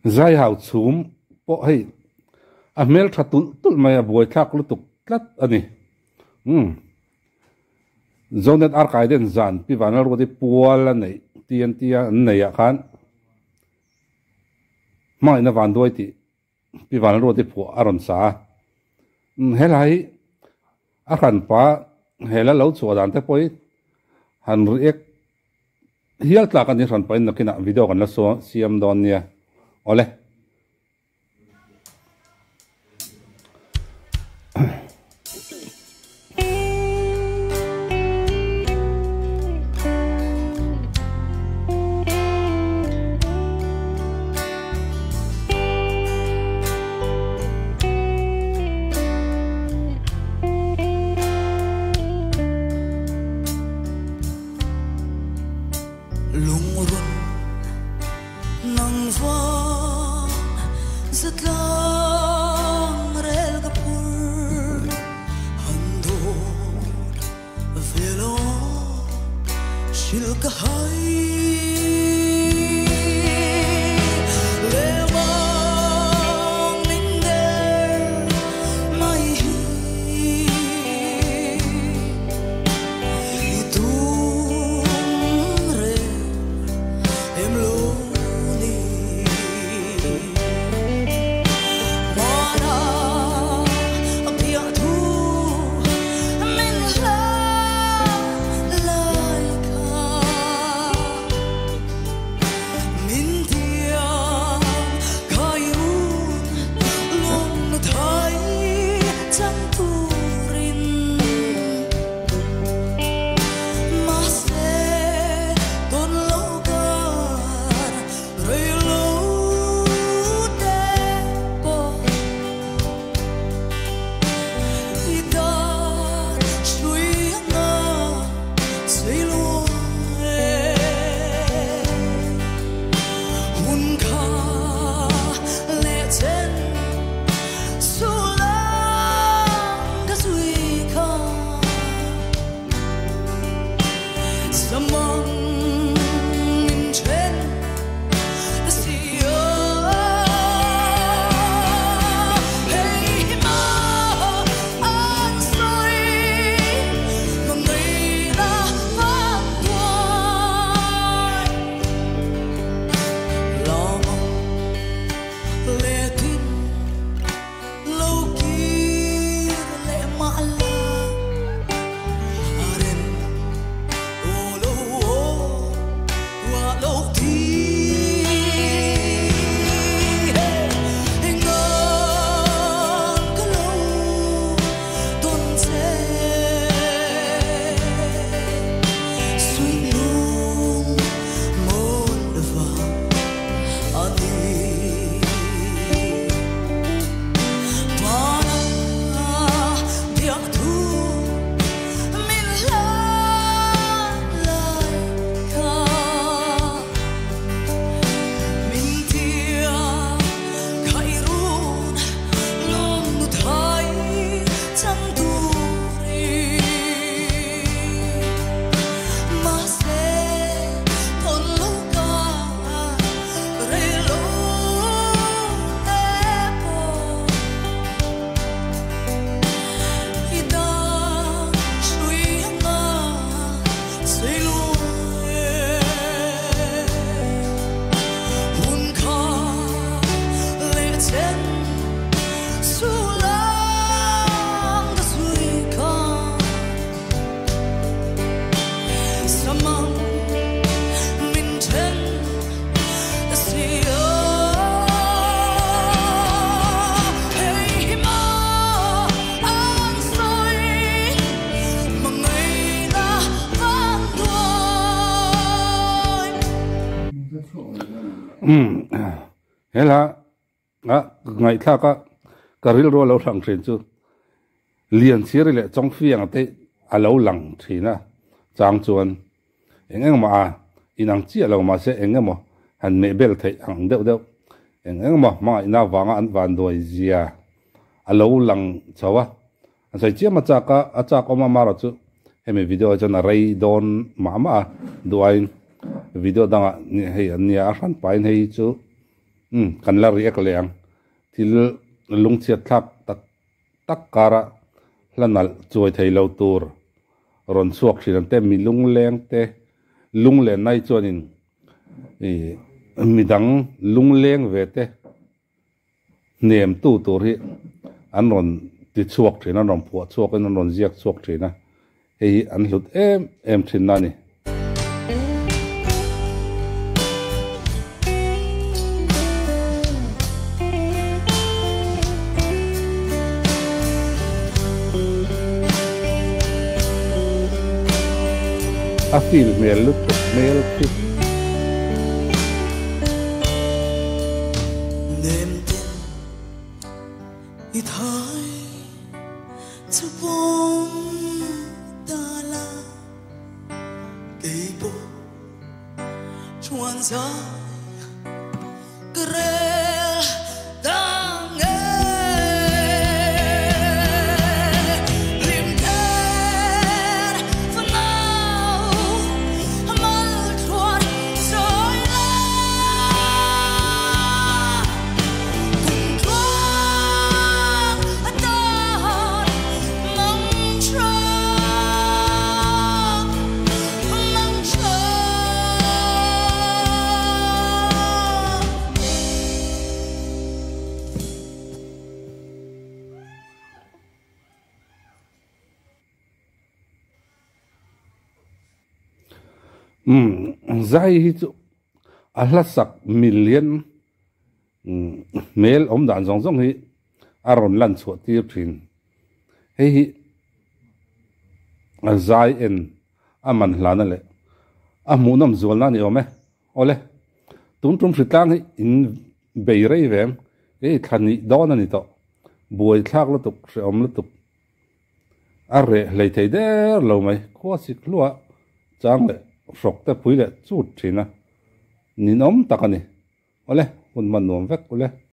zai hau chum po hei a mel tha tul mai a boi thak lu tuk tlat ani zonet ar kai den zan pi vanal ro di pual nei tian tia nei a khan mai na van doi ti pi vanal ro di pu aron sa helai a khan pa hela lo chu dan te poi han riek hial tla kan ni ran pain nakina video kan la so siam don nia ole hela ngai thla ka karil ro lo thang thren chu lian chir le chong fiang te alo lang thina chang chuan engeng ma inang chi alo ma se engemo han me bel thei ang deuh deuh engeng ma ina wanga an van doi zia alo lang chawa sai chi ma cha ka acha ko ma ro chu hemi video chana rei don ma duain video danga ni hei ania han pain hei chu kan la riak leang til lung chiat thak tak kara lanal choi thei lo tur ron chuak thiran te mi lung leng te lung le nai chuanin midang lung leng ve te nem tu tur hi an ron ti chuak thina ron phua chuak an ron ziak chuak thina hei an hlut em thin na ni a fil mel lut mel fit nem tin i thai chu bom ta la cây bộ chuan gió grel dang lim ten for now mal chuan soi la cùng chuan ta mong cho zai hi chu a hlasak million mel om dan zong zong hi aron lan chu tir thin hei hi a zai en aman hlana le a munam zolna ni ome ole tum hritlang hi in beirei vem thani dona ni to buai thak lo tuk se om lo tuk a re lei thei der lo mai kho sik lua chang le frok te pui le chut thina nin om takani ole hun man nom vek ole